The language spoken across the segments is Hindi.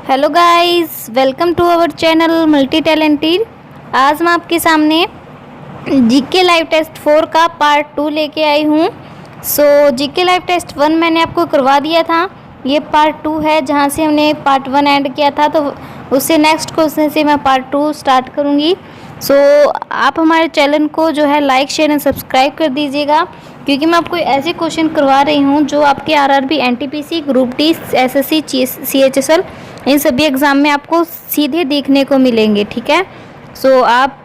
Hello guys, welcome to our channel Multi Talented. आज मैं आपके सामने जीके लाइव टेस्ट 4 का पार्ट 2 लेके आई हूँ। जीके लाइव टेस्ट 1 मैंने आपको करवा दिया था। ये पार्ट 2 है, जहाँ से हमने पार्ट 1 एंड किया था, तो उससे नेक्स्ट क्वेश्चन से मैं पार्ट 2 स्टार्ट करूँगी। आप हमारे चैनल को जो है लाइक शेयर एंड सब्सक्राइब कर दीजिएगा, क्योंकि मैं आपको ऐसे क्वेश्चन करवा रही हूँ जो आपके RRB, NTPC, group D, SSC, CHSL इन सभी एग्ज़ाम में आपको सीधे देखने को मिलेंगे। ठीक है, आप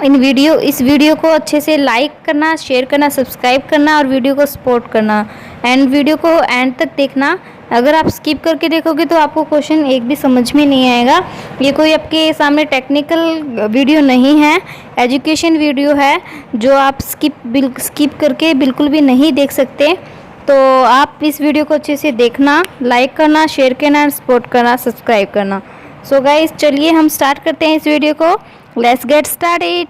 इस वीडियो को अच्छे से लाइक करना, शेयर करना, सब्सक्राइब करना और वीडियो को सपोर्ट करना एंड वीडियो को एंड तक देखना। अगर आप स्किप करके देखोगे तो आपको क्वेश्चन एक भी समझ में नहीं आएगा। ये कोई आपके सामने टेक्निकल वीडियो नहीं है, एजुकेशन वीडियो है, जो आप स्किप करके बिल्कुल भी नहीं देख सकते। तो आप इस वीडियो को अच्छे से देखना, लाइक करना, शेयर करना, सपोर्ट करना, सब्सक्राइब करना। गाइस, चलिए हम स्टार्ट करते हैं इस वीडियो को। Let's get started.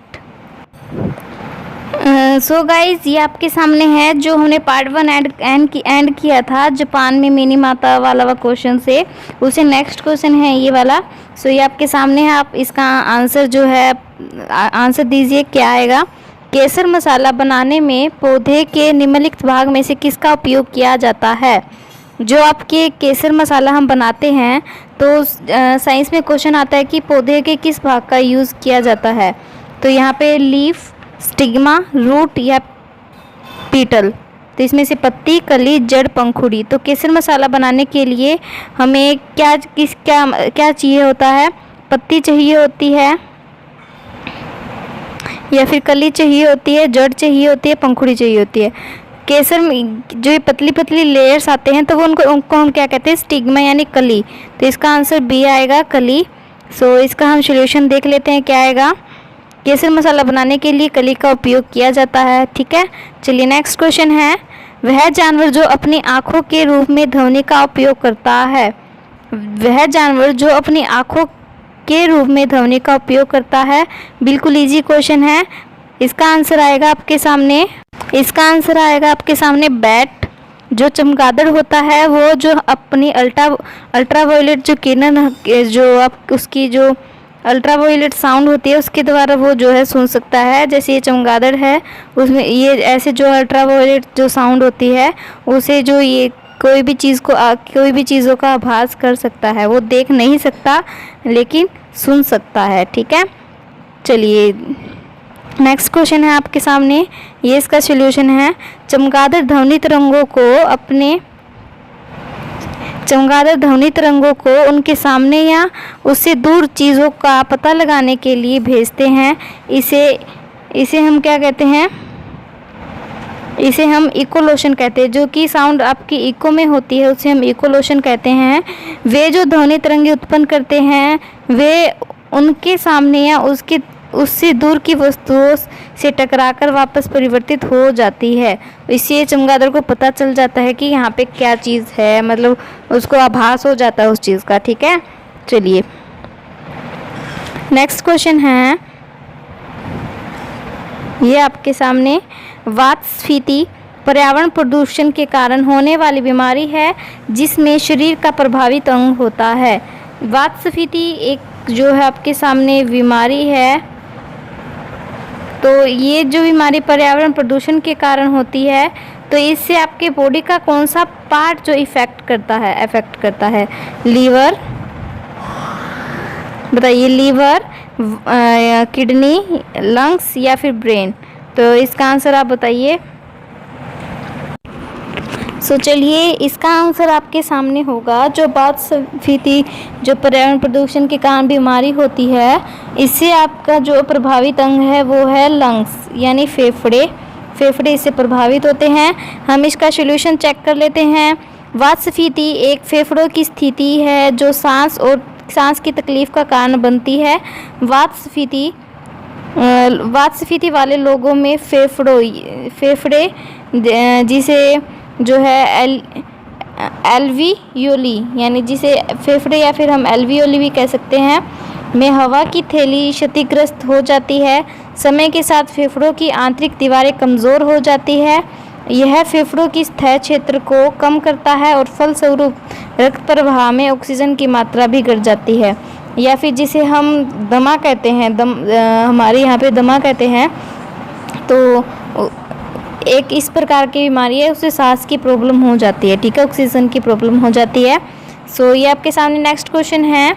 गाइस, ये आपके सामने है जो हमने पार्ट 1 एंड किया था, जापान में मिनी माता वाला क्वेश्चन से। उसे नेक्स्ट क्वेश्चन है ये वाला। ये आपके सामने है। आप इसका आंसर जो है आंसर दीजिए, क्या आएगा। केसर मसाला बनाने में पौधे के निम्नलिखित भाग में से किसका उपयोग किया जाता है। जो आपके केसर मसाला हम बनाते हैं, तो साइंस में क्वेश्चन आता है कि पौधे के किस भाग का यूज़ किया जाता है। तो यहाँ पे लीफ, स्टिग्मा, रूट या पीटल। तो इसमें से पत्ती, कली, जड़, पंखुड़ी। तो केसर मसाला बनाने के लिए हमें क्या चाहिए होता है। पत्ती चाहिए होती है, या फिर कली चाहिए होती है, जड़ चाहिए होती है, पंखुड़ी चाहिए होती है। केसर में जो ये पतली पतली लेयर्स आते हैं, तो वो उनको हम क्या कहते हैं, स्टिग्मा यानी कली। तो इसका आंसर बी आएगा, कली। इसका हम सॉल्यूशन देख लेते हैं, क्या आएगा। केसर मसाला बनाने के लिए कली का उपयोग किया जाता है। ठीक है, चलिए नेक्स्ट क्वेश्चन है। वह जानवर जो अपनी आँखों के रूप में ध्वनि का उपयोग करता है। वह जानवर जो अपनी आँखों के रूप में ध्वनि का उपयोग करता है। बिल्कुल इजी क्वेश्चन है। इसका आंसर आएगा आपके सामने बैट। जो चमगादड़ होता है, वो जो अपनी अल्ट्रावायलेट जो किरण, जो आप उसकी जो अल्ट्रावायलेट साउंड होती है, उसके द्वारा वो जो है सुन सकता है। जैसे ये चमगादड़ है, उसमें ये ऐसे जो अल्ट्रावायलेट जो साउंड होती है, उसे जो ये कोई भी चीज़ों का आभास कर सकता है। वो देख नहीं सकता लेकिन सुन सकता है। ठीक है, चलिए नेक्स्ट क्वेश्चन है आपके सामने। ये इसका सॉल्यूशन है। चमगादड़ ध्वनि तरंगों को उनके सामने या उससे दूर चीज़ों का पता लगाने के लिए भेजते हैं। इसे हम क्या कहते हैं, इसे हम इकोलोशन कहते हैं। जो कि साउंड आपकी इको में होती है, उसे हम इकोलोशन कहते हैं। वे जो ध्वनि तरंगे उत्पन्न करते हैं, वे उनके सामने या उससे दूर की वस्तुओं से टकराकर वापस परिवर्तित हो जाती है। इससे चमगादड़ को पता चल जाता है कि यहाँ पे क्या चीज़ है, मतलब उसको आभास हो जाता है उस चीज़ का। ठीक है, चलिए नेक्स्ट क्वेश्चन है ये आपके सामने। वातस्फीति पर्यावरण प्रदूषण के कारण होने वाली बीमारी है, जिसमें शरीर का प्रभावित अंग होता है। वातस्फीति एक जो है आपके सामने बीमारी है। तो ये जो बीमारी पर्यावरण प्रदूषण के कारण होती है, तो इससे आपके बॉडी का कौन सा पार्ट जो अफेक्ट करता है। लीवर, बताइए, लीवर, किडनी, लंग्स या फिर ब्रेन। तो इसका आंसर आप बताइए। चलिए इसका आंसर आपके सामने होगा। जो वातस्फीति जो पर्यावरण प्रदूषण के कारण बीमारी होती है, इससे आपका जो प्रभावित अंग है वो है लंग्स यानी फेफड़े इससे प्रभावित होते हैं। हम इसका सॉल्यूशन चेक कर लेते हैं। वातस्फीति एक फेफड़ों की स्थिति है जो सांस की तकलीफ का कारण बनती है। वातस्फीति वाले लोगों में फेफड़े जिसे जो है एल्वियोली यानी जिसे फेफड़े या फिर हम एल्वियोली भी कह सकते हैं, में हवा की थैली क्षतिग्रस्त हो जाती है। समय के साथ फेफड़ों की आंतरिक दीवारें कमज़ोर हो जाती है। यह फेफड़ों की तय क्षेत्र को कम करता है और फलस्वरूप रक्त प्रवाह में ऑक्सीजन की मात्रा भी घट जाती है। या फिर जिसे हम दमा कहते हैं, हमारे यहाँ पे दमा कहते हैं, तो एक इस प्रकार की बीमारी है, उससे सांस की प्रॉब्लम हो जाती है। ठीक है, ऑक्सीजन की प्रॉब्लम हो जाती है। सो ये आपके सामने नेक्स्ट क्वेश्चन है,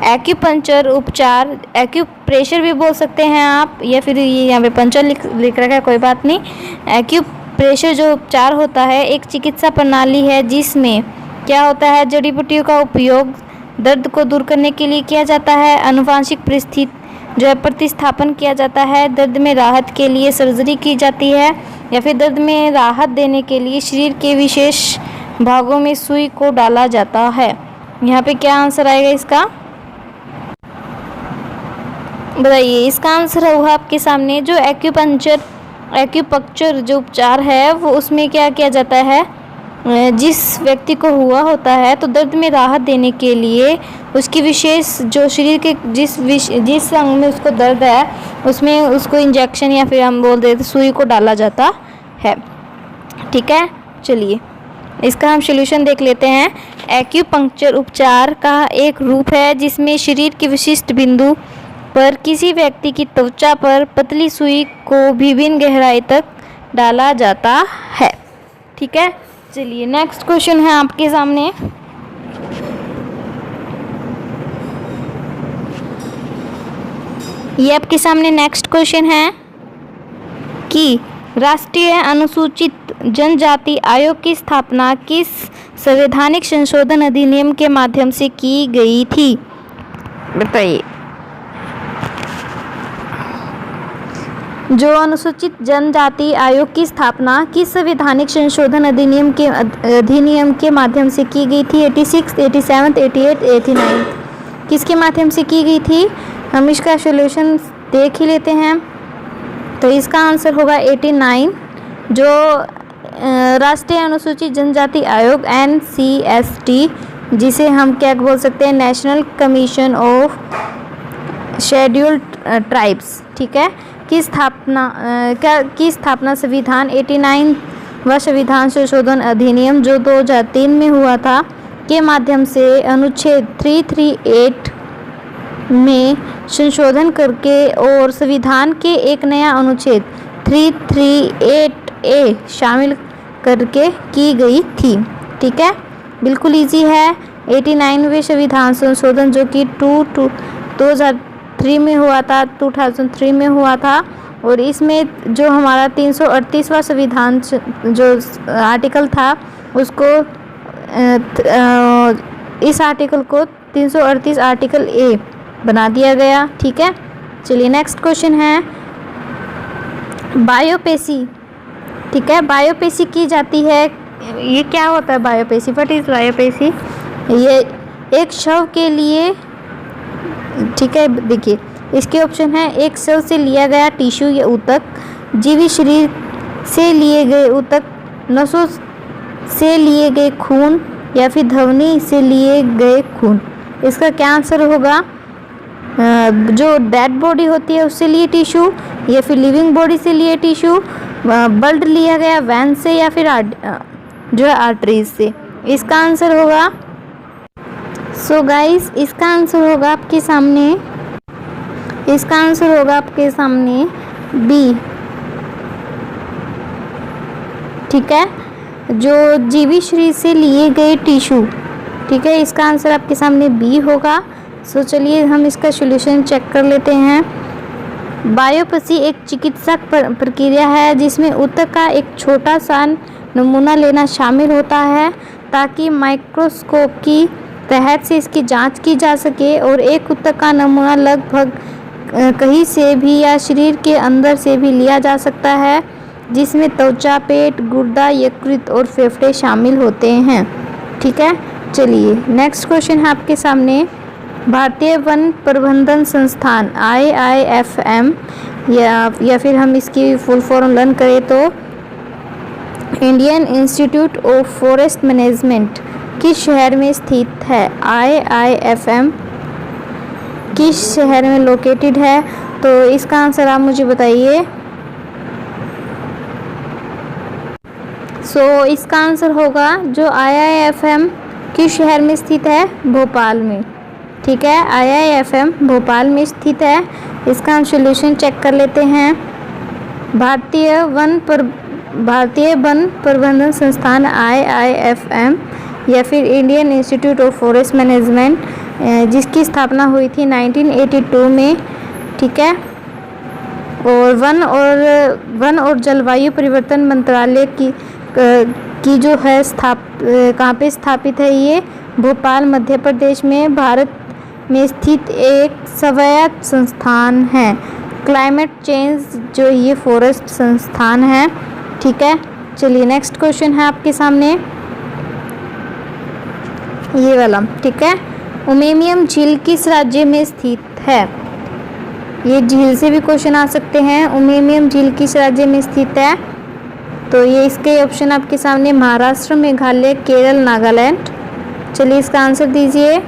एक्यूपंक्चर उपचार, एक्यूप्रेशर भी बोल सकते हैं आप, या फिर ये यहाँ पे पंचर लिख रखा है, कोई बात नहीं। एक्यूप्रेशर जो उपचार होता है एक चिकित्सा प्रणाली है जिसमें क्या होता है, जड़ी बूटियों का उपयोग दर्द को दूर करने के लिए किया जाता है। आनुवंशिक परिस्थिति जो है प्रतिस्थापन किया जाता है। दर्द में राहत के लिए सर्जरी की जाती है, या फिर दर्द में राहत देने के लिए शरीर के विशेष भागों में सुई को डाला जाता है। यहाँ पे क्या आंसर आएगा इसका, बताइए। इसका आंसर होगा आपके सामने जो एक्यूपंक्चर जो उपचार है वो उसमें क्या किया जाता है, जिस व्यक्ति को हुआ होता है तो दर्द में राहत देने के लिए उसकी विशेष जो शरीर के जिस अंग में उसको दर्द है उसमें उसको इंजेक्शन या फिर हम बोल देते सुई को डाला जाता है। ठीक है, चलिए इसका हम सॉल्यूशन देख लेते हैं। एक्यूपंक्चर उपचार का एक रूप है जिसमें शरीर के विशिष्ट बिंदु पर किसी व्यक्ति की त्वचा पर पतली सुई को विभिन्न गहराई तक डाला जाता है। ठीक है, चलिए नेक्स्ट क्वेश्चन है आपके सामने। ये आपके सामने नेक्स्ट क्वेश्चन है कि राष्ट्रीय अनुसूचित जनजाति आयोग की स्थापना किस संवैधानिक संशोधन अधिनियम के माध्यम से की गई थी, बताइए। जो अनुसूचित जनजाति आयोग की स्थापना किस संवैधानिक संशोधन अधिनियम के माध्यम से की गई थी, 86, 87, 88, 89 किसके माध्यम से की गई थी, हम इसका सॉल्यूशन देख ही लेते हैं। तो इसका आंसर होगा 89, जो राष्ट्रीय अनुसूचित जनजाति आयोग NCST, जिसे हम क्या बोल सकते हैं, national commission of scheduled tribes. ठीक है, की स्थापना संविधान 89वां संविधान संशोधन अधिनियम जो 2003 में हुआ था के माध्यम से अनुच्छेद 338 में संशोधन करके और संविधान के एक नया अनुच्छेद 338A शामिल करके की गई थी। ठीक है, बिल्कुल इजी है। 89वें संविधान संशोधन जो कि 2003 में हुआ था, 2003 में हुआ था, और इसमें जो हमारा 338वां संविधान जो आर्टिकल था उसको इस आर्टिकल को 338 आर्टिकल A बना दिया गया। ठीक है, चलिए नेक्स्ट क्वेश्चन है बायोपेसी। ठीक है, बायोपेसी की जाती है, ये क्या होता है बायोपेसी, व्हाट इज बायोपेसी, ये एक शव के लिए। ठीक है, देखिए इसके ऑप्शन है, एक शव से लिया गया टिश्यू या ऊतक, जीवित शरीर से लिए गए ऊतक, नसों से लिए गए खून, या फिर धमनी से लिए गए खून। इसका क्या आंसर होगा, जो डेड बॉडी होती है उससे लिए टिश्यू, या फिर लिविंग बॉडी से लिए टिश्यू, ब्लड लिया गया वैन से, या फिर जो है आर्टरीज से। इसका आंसर होगा, सो गाइस इसका आंसर होगा आपके सामने, इसका आंसर होगा आपके सामने बी। ठीक है, जो जीवित शरीर से लिए गए टिश्यू। ठीक है, इसका आंसर आपके सामने बी होगा। सो चलिए हम इसका सॉल्यूशन चेक कर लेते हैं। बायोप्सी एक चिकित्सा प्रक्रिया है जिसमें ऊतक का एक छोटा सा नमूना लेना शामिल होता है ताकि माइक्रोस्कोप की तहत से इसकी जांच की जा सके, और एक ऊतक का नमूना लगभग कहीं से भी या शरीर के अंदर से भी लिया जा सकता है, जिसमें त्वचा, पेट, गुर्दा, यकृत और फेफड़े शामिल होते हैं। ठीक है, चलिए नेक्स्ट क्वेश्चन है आपके सामने। भारतीय वन प्रबंधन संस्थान IIFM, या फिर हम इसकी फुल फॉर्म लर्न करें तो Indian institute of forest management किस शहर में स्थित है। IIFM किस शहर में लोकेटेड है, तो इसका आंसर आप मुझे बताइए। सो इसका आंसर होगा जो IIFM किस शहर में स्थित है, भोपाल में। ठीक है, IIFM भोपाल में स्थित है। इसका हम सॉल्यूशन चेक कर लेते हैं। भारतीय वन प्रबंधन संस्थान IIFM या फिर Indian institute of forest management, जिसकी स्थापना हुई थी 1982 में। ठीक है, और वन और जलवायु परिवर्तन मंत्रालय की जो है कहाँ पे स्थापित है, ये भोपाल मध्य प्रदेश में भारत में स्थित एक स्वायत्त संस्थान है। क्लाइमेट चेंज जो ये फॉरेस्ट संस्थान है। ठीक है, चलिए नेक्स्ट क्वेश्चन है आपके सामने ये वाला। ठीक है, उमियम झील किस राज्य में स्थित है? ये झील से भी क्वेश्चन आ सकते हैं। उमियम झील किस राज्य में स्थित है? तो ये इसके ऑप्शन आपके सामने महाराष्ट्र, मेघालय, केरल, नागालैंड। चलिए इसका आंसर दीजिए।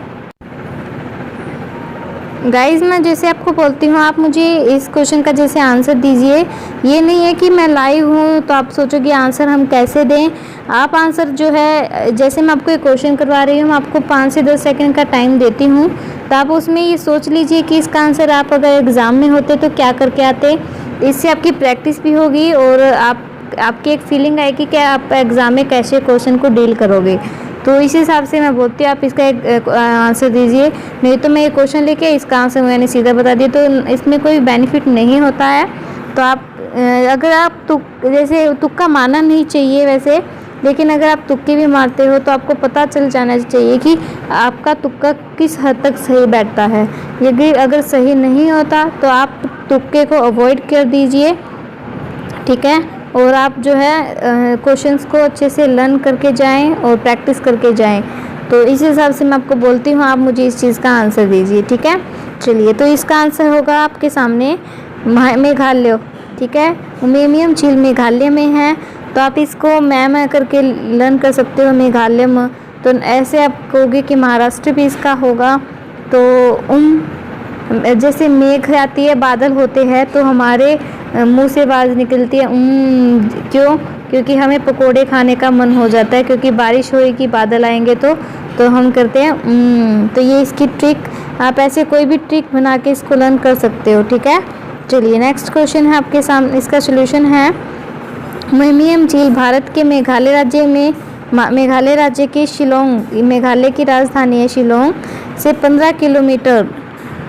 गाइज मैं जैसे आपको बोलती हूँ, आप मुझे इस क्वेश्चन का जैसे आंसर दीजिए। ये नहीं है कि मैं लाइव हूँ तो आप सोचोगे आंसर हम कैसे दें। आप आंसर जो है, जैसे मैं आपको एक क्वेश्चन करवा रही हूँ, आपको 5 से 10 सेकंड का टाइम देती हूँ, तो आप उसमें ये सोच लीजिए कि इसका आंसर आप अगर एग्ज़ाम में होते तो क्या करके आते। इससे आपकी प्रैक्टिस भी होगी और आपकी एक फीलिंग आएगी कि आप एग्ज़ाम में कैसे क्वेश्चन को डील करोगे। तो इस हिसाब से मैं बोलती हूँ आप इसका एक आंसर दीजिए। नहीं तो मैं ये क्वेश्चन लेके इसका आंसर मैंने सीधा बता दिया तो इसमें कोई बेनिफिट नहीं होता है। तो आप अगर आप जैसे तुक्का मारना नहीं चाहिए वैसे, लेकिन अगर आप तुक्के भी मारते हो तो आपको पता चल जाना चाहिए कि आपका तुक्का किस हद तक सही बैठता है। यदि अगर सही नहीं होता तो आप तुक्के को अवॉइड कर दीजिए। ठीक है, और आप जो है क्वेश्चंस को अच्छे से लर्न करके जाएं और प्रैक्टिस करके जाएं। तो इस हिसाब से मैं आपको बोलती हूँ, आप मुझे इस चीज़ का आंसर दीजिए। ठीक है, चलिए तो इसका आंसर होगा आपके सामने मेघालय। ठीक है, उमियम झील मेघालय में है, तो आप इसको मैं करके लर्न कर सकते हो मेघालय में। तो ऐसे आप कहोगे कि महाराष्ट्र भी इसका होगा। तो जैसे मेघ आती है, बादल होते हैं, तो हमारे मुंह से आवाज़ निकलती है क्यों? क्योंकि हमें पकोड़े खाने का मन हो जाता है, क्योंकि बारिश होएगी, बादल आएंगे तो हम करते हैं तो ये इसकी ट्रिक, आप ऐसे कोई भी ट्रिक बना के इसको लर्न कर सकते हो। ठीक है, चलिए नेक्स्ट क्वेश्चन है आपके सामने। इसका सॉल्यूशन है उमियम झील भारत के मेघालय राज्य के शिलोंग, मेघालय की राजधानी है शिलोंग, से 15 किलोमीटर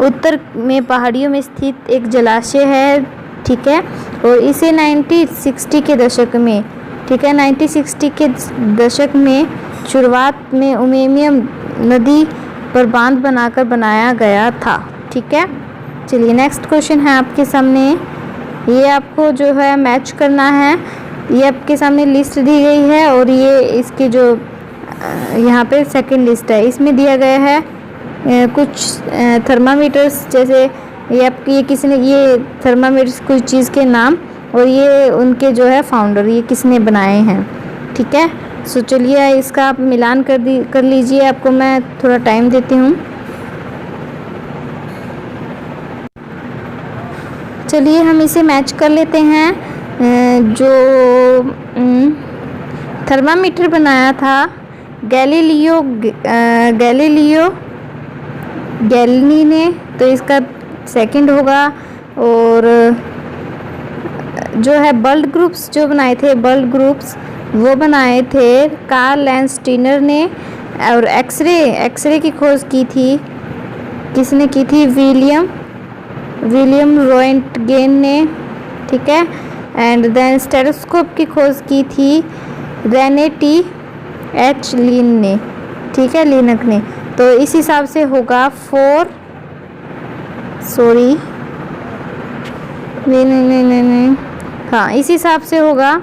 उत्तर में पहाड़ियों में स्थित एक जलाशय है। ठीक है, और इसे 1960 के दशक में, ठीक है, 1960 के दशक में शुरुआत में उमियम नदी पर बांध बनाकर बनाया गया था। ठीक है, चलिए नेक्स्ट क्वेश्चन है आपके सामने। ये आपको जो है मैच करना है। ये आपके सामने लिस्ट दी गई है और ये इसकी जो यहाँ पे सेकंड लिस्ट है, इसमें दिया गया है कुछ थर्मामीटर्स, जैसे ये किसी ने ये थर्मामीटर्स कुछ चीज़ के नाम और ये उनके जो है फाउंडर, ये किसने बनाए हैं। ठीक है, सो चलिए इसका आप मिलान कर लीजिए। आपको मैं थोड़ा टाइम देती हूँ। चलिए हम इसे मैच कर लेते हैं। जो थर्मामीटर बनाया था गैलीलियो गैलिली ने, तो इसका सेकंड होगा। और जो है बल्ट ग्रुप्स जो बनाए थे, बल्ट ग्रुप्स वो बनाए थे कार्ल लैंडस्टीनर ने। और एक्सरे की खोज की थी, किसने की थी? विलियम रोएंटगेन ने। ठीक है, एंड देन स्टेथोस्कोप की खोज की थी रेने टी एच लीन ने। ठीक है, लीनक ने। तो इस हिसाब से होगा नहीं, हाँ इस हिसाब से होगा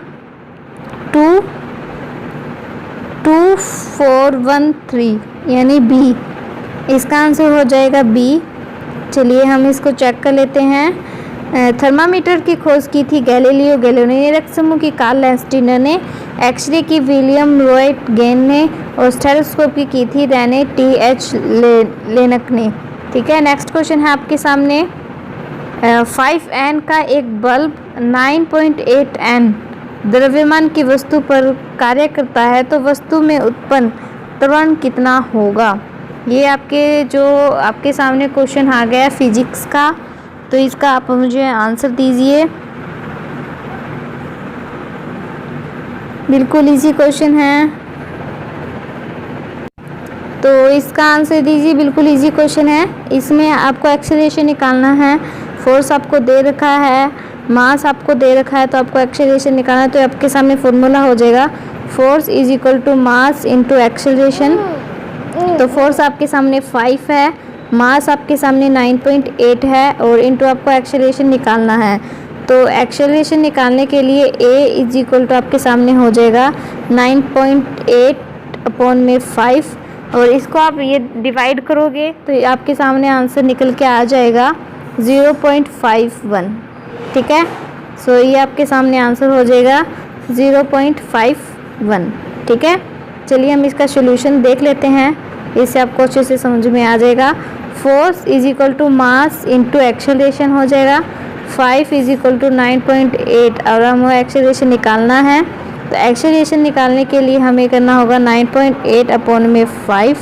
2413 यानी बी। इसका आंसर हो जाएगा बी। चलिए हम इसको चेक कर लेते हैं। थर्मामीटर की खोज की थी गैलीलियो गैलीली ने, समूह की कार्ल लैंडस्टीनर ने, एक्सरे की विलियम रोएंटगेन ने और स्टेथोस्कोप की थी रेने टी एच लेनक ने। ठीक है, नेक्स्ट क्वेश्चन है आपके सामने। 5N का एक बल्ब 9.8N द्रव्यमान की वस्तु पर कार्य करता है तो वस्तु में उत्पन्न त्वरण कितना होगा। ये आपके सामने क्वेश्चन आ गया फिजिक्स का, तो इसका आप मुझे आंसर दीजिए। बिल्कुल इजी क्वेश्चन है, तो इसका आंसर दीजिए। बिल्कुल इजी क्वेश्चन है। इसमें आपको एक्सेलरेशन निकालना है, फोर्स आपको दे रखा है, मास आपको दे रखा है, तो आपको एक्सेलरेशन निकालना है। तो आपके सामने फॉर्मूला हो जाएगा force is equal to mass into acceleration. तो फोर्स आपके सामने 5 है, मास आपके सामने 9.8 है और इंटू आपको एक्सेलरेशन निकालना है। तो एक्सेलरेशन निकालने के लिए ए इज इक्वल टू आपके सामने हो जाएगा 9.8 अपॉन में 5, और इसको आप ये डिवाइड करोगे तो आपके सामने आंसर निकल के आ जाएगा 0.51। ठीक है, सो ये आपके सामने आंसर हो जाएगा 0.51। ठीक है, चलिए हम इसका सोल्यूशन देख लेते हैं, इससे आपको अच्छे से समझ में आ जाएगा। Force is equal to mass into acceleration हो जाएगा। 5 इज इक्वल टू 9.8 और हमें एक्सेलरेशन निकालना है, तो एक्सेलरेशन निकालने के लिए हमें करना होगा 9.8 अपॉन में 5,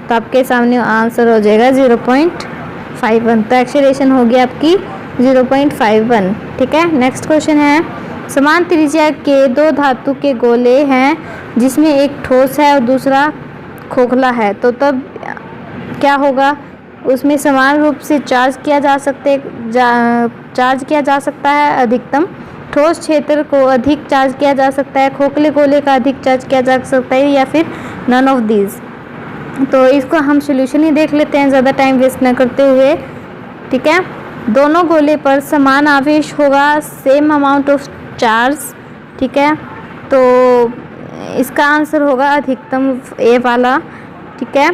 तो आपके सामने आंसर हो जाएगा 0.51। तो एक्सेलरेशन होगी आपकी 0.51। ठीक है, नेक्स्ट क्वेश्चन है, समान त्रिज्या के दो धातु के गोले हैं जिसमें एक ठोस है और दूसरा खोखला है, तो तब क्या होगा। उसमें समान रूप से चार्ज किया जा सकता है अधिकतम। ठोस क्षेत्र को अधिक चार्ज किया जा सकता है, खोखले गोले का अधिक चार्ज किया जा सकता है, या फिर नन ऑफ दीज। तो इसको हम सॉल्यूशन ही देख लेते हैं ज़्यादा टाइम वेस्ट न करते हुए। ठीक है, दोनों गोले पर समान आवेश होगा, सेम अमाउंट ऑफ चार्ज। ठीक है, तो इसका आंसर होगा अधिकतम ए वाला। ठीक है,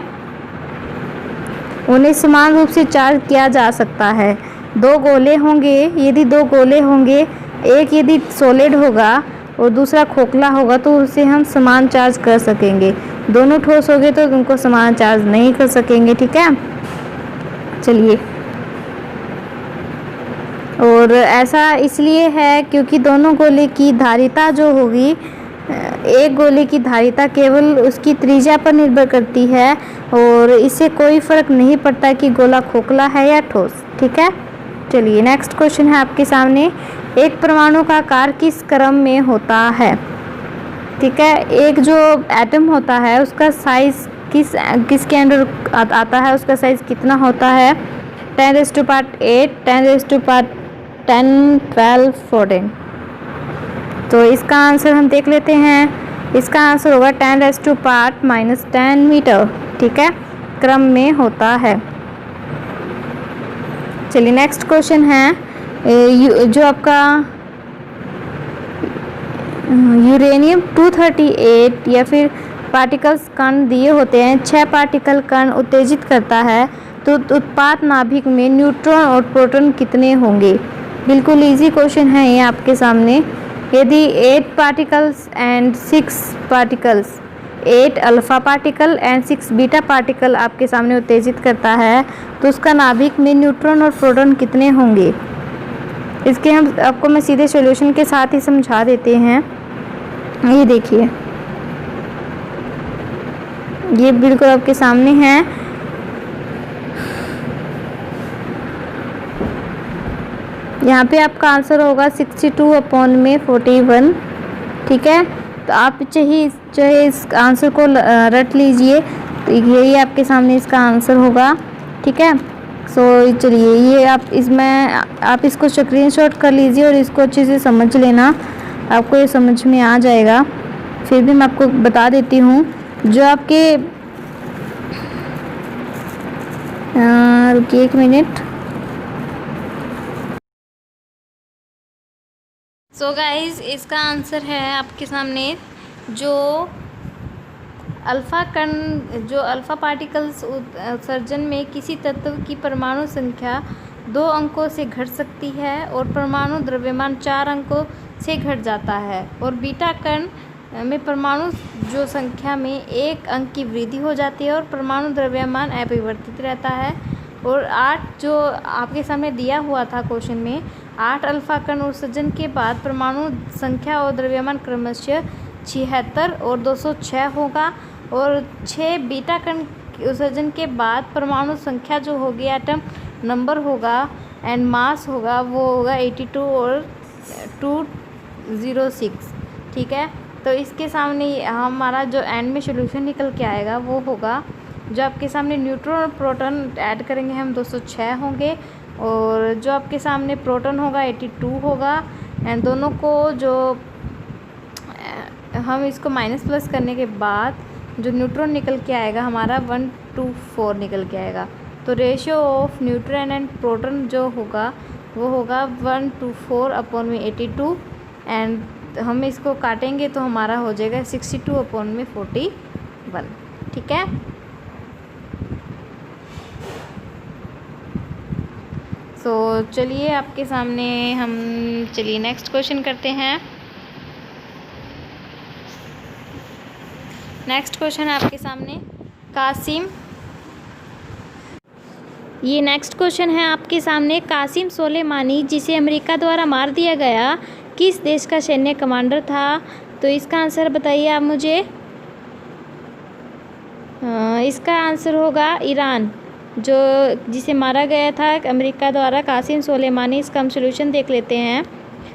उन्हें समान रूप से चार्ज किया जा सकता है। दो गोले होंगे, यदि दो गोले होंगे, एक यदि सॉलिड होगा और दूसरा खोखला होगा, तो उसे हम समान चार्ज कर सकेंगे। दोनों ठोस हो गए तो उनको समान चार्ज नहीं कर सकेंगे। ठीक है, चलिए, और ऐसा इसलिए है क्योंकि दोनों गोले की धारिता जो होगी, एक गोले की धारिता केवल उसकी त्रिज्या पर निर्भर करती है और इससे कोई फर्क नहीं पड़ता कि गोला खोखला है या ठोस। ठीक है, चलिए नेक्स्ट क्वेश्चन है आपके सामने, एक परमाणु का आकार किस क्रम में होता है। ठीक है, एक जो एटम होता है उसका साइज किसके अंडर आता है, उसका साइज कितना होता है। 10⁸, 10⁻10, 12, 14। तो इसका आंसर हम देख लेते हैं। इसका आंसर होगा 10⁻⁻10 मीटर। ठीक है, क्रम में होता है। चलिए नेक्स्ट क्वेश्चन है, जो आपका यूरेनियम 238 या फिर पार्टिकल्स कण दिए होते हैं, 6 पार्टिकल कण उत्तेजित करता है, तो उत्पाद नाभिक में न्यूट्रॉन और प्रोटॉन कितने होंगे। बिल्कुल इजी क्वेश्चन है ये आपके सामने। यदि 8 particles and 6 particles, 8 alpha particle and 6 beta particle आपके सामने उत्तेजित करता है, तो उसका नाभिक में न्यूट्रॉन और प्रोटॉन कितने होंगे। इसके हम आपको मैं सीधे सॉल्यूशन के साथ ही समझा देते हैं। ये देखिए, ये बिल्कुल आपके सामने है। यहाँ पे आपका आंसर होगा 62 अपॉन में 41। ठीक है, तो आप चाहे इस आंसर को रट लीजिए, तो यही आपके सामने इसका आंसर होगा। ठीक है, सो चलिए ये आप इसको स्क्रीनशॉट कर लीजिए और इसको अच्छे से समझ लेना, आपको ये समझ में आ जाएगा। फिर भी मैं आपको बता देती हूँ, जो आपके रुकिए 1 मिनट। सो गाइस, इसका आंसर है आपके सामने, जो अल्फ़ा पार्टिकल्स उत्सर्जन में किसी तत्व की परमाणु संख्या 2 अंकों से घट सकती है और परमाणु द्रव्यमान 4 अंकों से घट जाता है, और बीटा कण में परमाणु जो संख्या में 1 अंक की वृद्धि हो जाती है और परमाणु द्रव्यमान अपरिवर्तित रहता है। और 8 जो आपके सामने दिया हुआ था क्वेश्चन में, 8 अल्फा कण उत्सर्जन के बाद परमाणु संख्या और द्रव्यमान क्रमशः 76 और 206 होगा। और 6 बीटा कण उत्सर्जन के बाद परमाणु संख्या जो होगी, एटम नंबर होगा एंड मास होगा, वो होगा 82 और 206। ठीक है, तो इसके सामने हमारा जो एंड में सोल्यूशन निकल के आएगा वो होगा, जो आपके सामने न्यूट्रॉन और प्रोटॉन ऐड करेंगे हम 206 होंगे, और जो आपके सामने प्रोटॉन होगा 82 होगा, एंड दोनों को जो हम इसको माइनस प्लस करने के बाद जो न्यूट्रॉन निकल के आएगा हमारा 1:4 निकल के आएगा। तो ratio of neutron and proton जो होगा वो होगा 1:4/82, एंड हम इसको काटेंगे तो हमारा हो जाएगा 62/41। ठीक है, सो चलिए आपके सामने हम चलिए नेक्स्ट क्वेश्चन करते हैं। नेक्स्ट क्वेश्चन है आपके सामने कासिम, ये नेक्स्ट क्वेश्चन है आपके सामने। कासिम सोलेमानी, जिसे अमेरिका द्वारा मार दिया गया, किस देश का सैन्य कमांडर था? तो इसका आंसर बताइए आप मुझे। इसका आंसर होगा ईरान, जो जिसे मारा गया था अमेरिका द्वारा, कासिम सोलेमानी। इसका हम सोल्यूशन देख लेते हैं।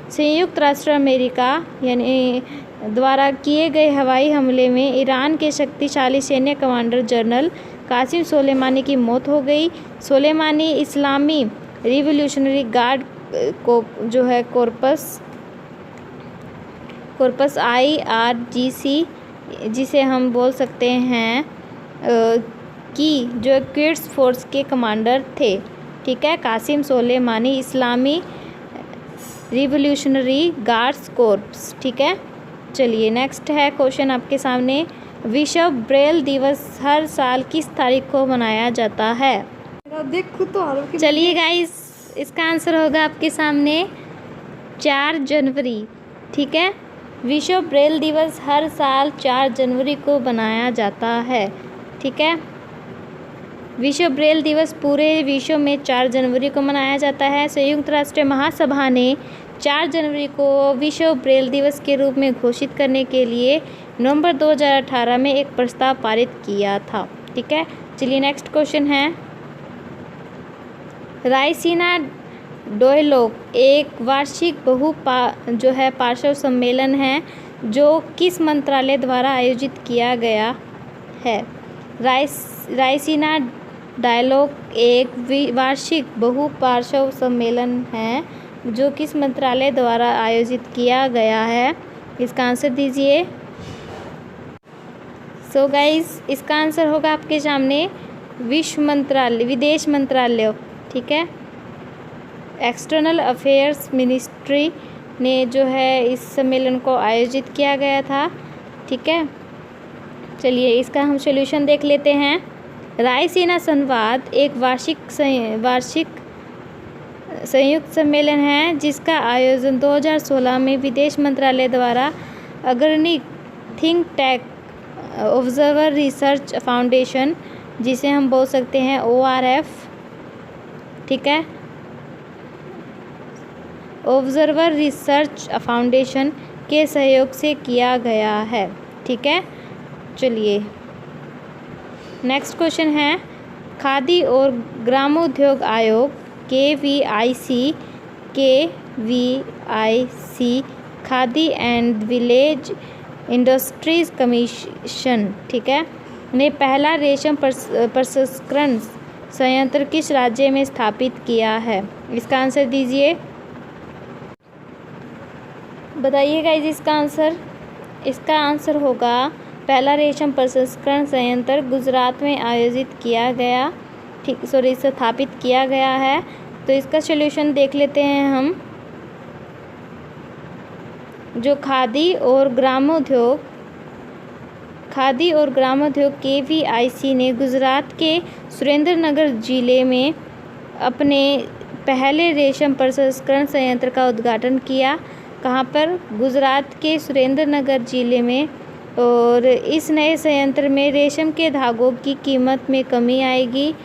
संयुक्त राष्ट्र अमेरिका यानी द्वारा किए गए हवाई हमले में ईरान के शक्तिशाली सैन्य कमांडर जनरल कासिम सोलेमानी की मौत हो गई। सोलेमानी इस्लामी रिवॉल्यूशनरी गार्ड को जो है कॉर्पस IRGC, जिसे हम बोल सकते हैं कि जो क्विड्स फोर्स के कमांडर थे। ठीक है, कासिम सोलेमानी इस्लामी रिवॉल्यूशनरी गार्ड्स कॉर्प्स। ठीक है, चलिए नेक्स्ट है क्वेश्चन आपके सामने। विश्व ब्रेल दिवस हर साल किस तारीख को मनाया जाता है? चलिए गाइस, इसका आंसर होगा आपके सामने 4 जनवरी। ठीक है, विश्व ब्रेल दिवस हर साल 4 जनवरी को मनाया जाता है। ठीक है, विश्व ब्रेल दिवस पूरे विश्व में 4 जनवरी को मनाया जाता है। संयुक्त राष्ट्र महासभा ने 4 जनवरी को विश्व ब्रेल दिवस के रूप में घोषित करने के लिए नवंबर 2018 में एक प्रस्ताव पारित किया था। ठीक है, चलिए नेक्स्ट क्वेश्चन है। रायसीना डायलॉग एक वार्षिक जो है पार्श्व सम्मेलन है, जो किस मंत्रालय द्वारा आयोजित किया गया है? रायसीना डायलॉग एक वार्षिक बहुपार्श्व सम्मेलन है, जो किस मंत्रालय द्वारा आयोजित किया गया है? इसका आंसर दीजिए। सो गाइस, इसका आंसर होगा आपके सामने विदेश मंत्रालय। ठीक है, एक्सटर्नल अफेयर्स मिनिस्ट्री ने जो है इस सम्मेलन को आयोजित किया गया था। ठीक है, चलिए इसका हम सॉल्यूशन देख लेते हैं। रायसीना संवाद एक वार्षिक संयुक्त सम्मेलन है, जिसका आयोजन 2016 में विदेश मंत्रालय द्वारा अग्रणी think tank observer research foundation, जिसे हम बोल सकते हैं ORF, ठीक है, ऑब्जर्वर रिसर्च फाउंडेशन के सहयोग से किया गया है। ठीक है, चलिए नेक्स्ट क्वेश्चन है। खादी और ग्रामोद्योग आयोग KVIC khadi and village industries commission, ठीक है, ने पहला रेशम प्रसंस्करण संयंत्र किस राज्य में स्थापित किया है? इसका आंसर दीजिए, बताइएगा इसका आंसर। इसका आंसर होगा पहला रेशम प्रसंस्करण संयंत्र गुजरात में आयोजित किया गया, ठीक, सॉरी, स्थापित किया गया है। तो इसका सॉल्यूशन देख लेते हैं हम। जो खादी और ग्रामोद्योग KVIC ने गुजरात के सुरेंद्रनगर जिले में अपने पहले रेशम प्रसंस्करण संयंत्र का उद्घाटन किया। कहाँ पर? गुजरात के सुरेंद्रनगर जिले में। और इस नए संयंत्र में रेशम के धागों की कीमत में कमी आएगी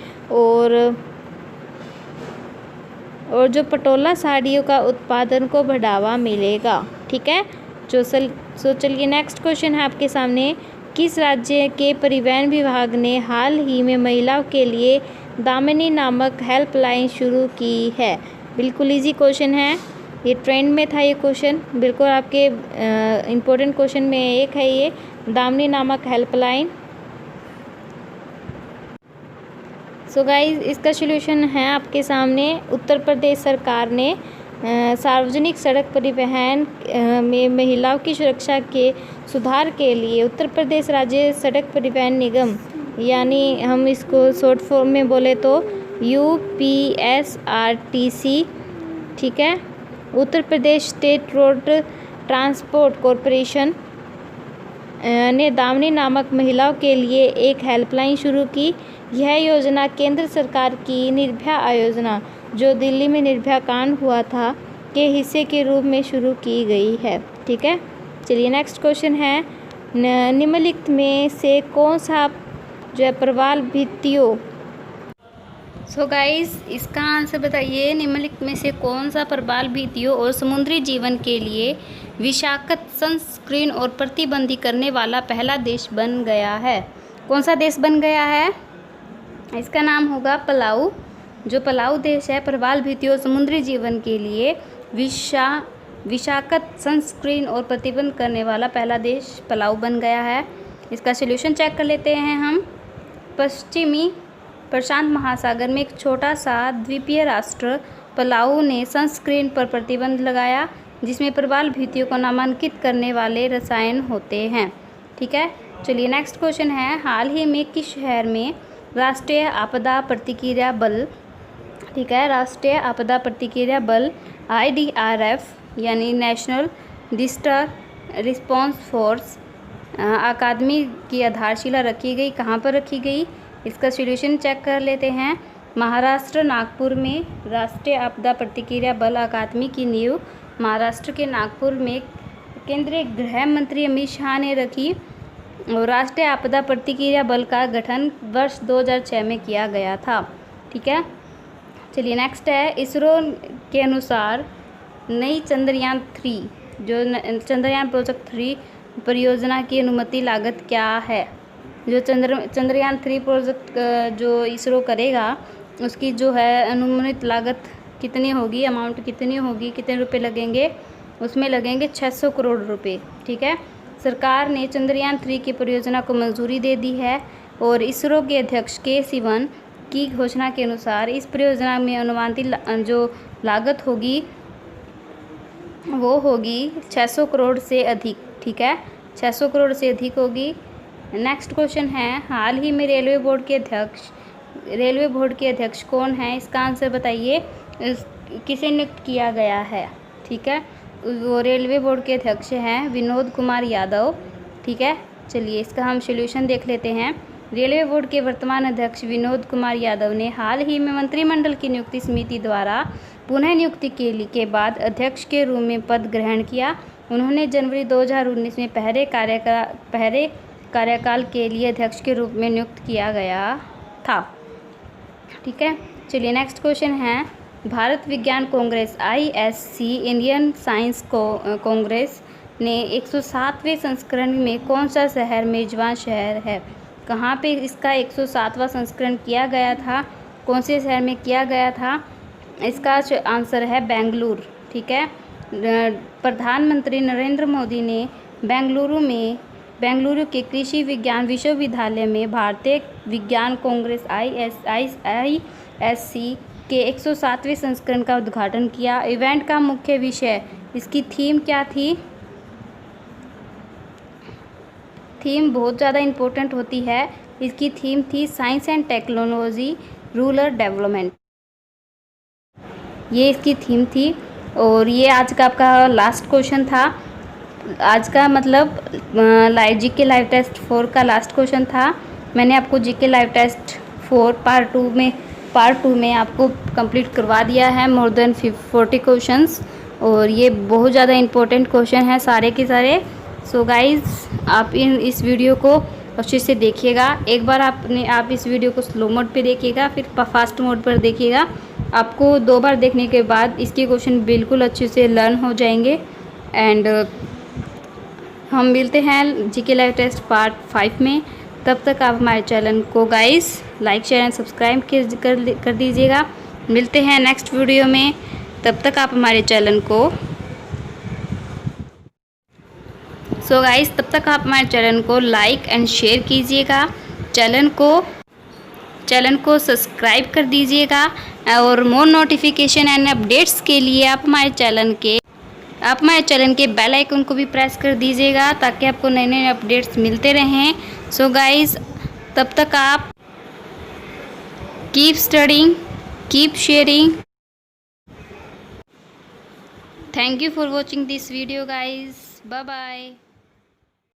और जो पटोला साड़ियों का उत्पादन को बढ़ावा मिलेगा। ठीक है, चलिए नेक्स्ट क्वेश्चन है आपके सामने। किस राज्य के परिवहन विभाग ने हाल ही में महिलाओं के लिए दामिनी नामक हेल्पलाइन शुरू की है? बिल्कुल इजी क्वेश्चन है, ये ट्रेंड में था ये क्वेश्चन, बिल्कुल आपके इम्पोर्टेंट क्वेश्चन में एक है ये दामिनी नामक हेल्पलाइन। सो गाइस, इसका सॉल्यूशन है आपके सामने। उत्तर प्रदेश सरकार ने सार्वजनिक सड़क परिवहन में महिलाओं की सुरक्षा के सुधार के लिए उत्तर प्रदेश राज्य सड़क परिवहन निगम, यानी हम इसको शॉर्ट फॉर्म में बोले तो UPSRTC, ठीक है, Uttar Pradesh state road transport corporation ने दामिनी नामक महिलाओं के लिए एक हेल्पलाइन शुरू की। यह योजना केंद्र सरकार की निर्भया योजना, जो दिल्ली में निर्भया कांड हुआ था, के हिस्से के रूप में शुरू की गई है। ठीक है, चलिए नेक्स्ट क्वेश्चन है। निम्नलिखित में से कौन सा जो है प्रवाल भित्तियों, सो गाइस इसका आंसर बताइए। निम्नलिखित में से कौन सा प्रवाल भित्तियों और समुद्री जीवन के लिए विषाक्त सनस्क्रीन और प्रतिबंधी करने वाला पहला देश बन गया है? कौन सा देश बन गया है? इसका नाम होगा पलाऊ। जो पलाऊ देश है, प्रवाल भित्तियों और समुद्री जीवन के लिए विषाक्त सनस्क्रीन और प्रतिबंध करने वाला पहला देश पलाऊ बन गया है। इसका सॉल्यूशन चेक कर लेते हैं हम। पश्चिमी प्रशांत महासागर में एक छोटा सा द्वीपीय राष्ट्र पलाऊ ने सनस्क्रीन पर प्रतिबंध लगाया, जिसमें प्रवाल भित्तियों को नामांकित करने वाले रसायन होते हैं। ठीक है, चलिए नेक्स्ट क्वेश्चन है। हाल ही में किस शहर में राष्ट्रीय आपदा प्रतिक्रिया बल, ठीक है, राष्ट्रीय आपदा प्रतिक्रिया बल IDRF यानी नेशनल डिजास्टर रिस्पांस फोर्स अकादमी की आधारशिला रखी गई? कहाँ पर रखी गई? इसका सॉल्यूशन चेक कर लेते हैं। महाराष्ट्र नागपुर में राष्ट्रीय आपदा प्रतिक्रिया बल अकादमी की नींव महाराष्ट्र के नागपुर में केंद्रीय गृह मंत्री अमित शाह ने रखी और राष्ट्रीय आपदा प्रतिक्रिया बल का गठन वर्ष 2006 में किया गया था। ठीक है, चलिए नेक्स्ट है। इसरो के अनुसार नई चंद्रयान 3 जो चंद्रयान प्रोजेक्ट 3 परियोजना की अनुमति लागत क्या है? जो चंद्रयान 3 प्रोजेक्ट जो इसरो करेगा उसकी जो है अनुमानित लागत कितनी होगी, अमाउंट कितनी होगी, कितने रुपए लगेंगे? उसमें लगेंगे 600 करोड़ रुपए। ठीक है, सरकार ने चंद्रयान 3 की परियोजना को मंजूरी दे दी है और इसरो के अध्यक्ष के सिवन की घोषणा के अनुसार इस परियोजना में अनुमानित जो लागत होगी वो होगी 600 करोड़ से अधिक। ठीक है, 600 करोड़ से अधिक होगी। नेक्स्ट क्वेश्चन है। हाल ही में रेलवे बोर्ड के अध्यक्ष कौन हैं? इसका आंसर बताइए। किसे नियुक्त किया गया है? ठीक है, वो रेलवे बोर्ड के अध्यक्ष हैं विनोद कुमार यादव। ठीक है, चलिए इसका हम सॉल्यूशन देख लेते हैं। रेलवे बोर्ड के वर्तमान अध्यक्ष विनोद कुमार यादव ने हाल ही में मंत्रिमंडल की नियुक्ति समिति द्वारा पुनः नियुक्ति के बाद अध्यक्ष के रूप में पद ग्रहण किया। उन्होंने जनवरी 2019 में पहले कार्यकाल के लिए अध्यक्ष के रूप में नियुक्त किया गया था। ठीक है, चलिए नेक्स्ट क्वेश्चन है। भारत विज्ञान Congress ISC Indian science Congress ने 107वें संस्करण में कौन सा शहर मेजबान शहर है? कहाँ पे इसका 107वां संस्करण किया गया था? कौन से शहर में किया गया था? इसका आंसर है बेंगलुरु। ठीक है, प्रधानमंत्री नरेंद्र मोदी ने बेंगलुरु के कृषि विज्ञान विश्वविद्यालय में भारतीय विज्ञान कांग्रेस ISC के 107वें संस्करण का उद्घाटन किया। इवेंट का मुख्य विषय, इसकी थीम क्या थी? थीम बहुत ज़्यादा इम्पोर्टेंट होती है। इसकी थीम थी science and technology rural development, ये इसकी थीम थी। और ये आज का आपका लास्ट क्वेश्चन था। आज का मतलब GK लाइव टेस्ट 4 का लास्ट क्वेश्चन था। मैंने आपको GK लाइव टेस्ट 4 पार्ट 2 में आपको कंप्लीट करवा दिया है मोर देन 40 क्वेश्चंस, और ये बहुत ज़्यादा इम्पोर्टेंट क्वेश्चन है सारे के सारे। सो गाइज़, आप इस वीडियो को अच्छे से देखिएगा। एक बार आप इस वीडियो को स्लो मोड पे देखिएगा, फिर फास्ट मोड पर देखिएगा, आपको 2 बार देखने के बाद इसके क्वेश्चन बिल्कुल अच्छे से लर्न हो जाएंगे। एंड हम मिलते हैं जीके लाइव टेस्ट पार्ट 5 में। तब तक आप हमारे चैनल को guys like share and subscribe कर दीजिएगा। मिलते हैं नेक्स्ट वीडियो में। तब तक आप हमारे चैनल को तब तक आप हमारे चैनल को लाइक एंड शेयर कीजिएगा। चैनल को सब्सक्राइब कर दीजिएगा। और मोर नोटिफिकेशन एंड अपडेट्स के लिए आप हमारे चैनल के बेल आइकन को भी प्रेस कर दीजिएगा, ताकि आपको नए नए अपडेट्स मिलते रहें। सो गाइस, तब तक आप keep studying, keep sharing. Thank you for watching this video guys. Bye bye.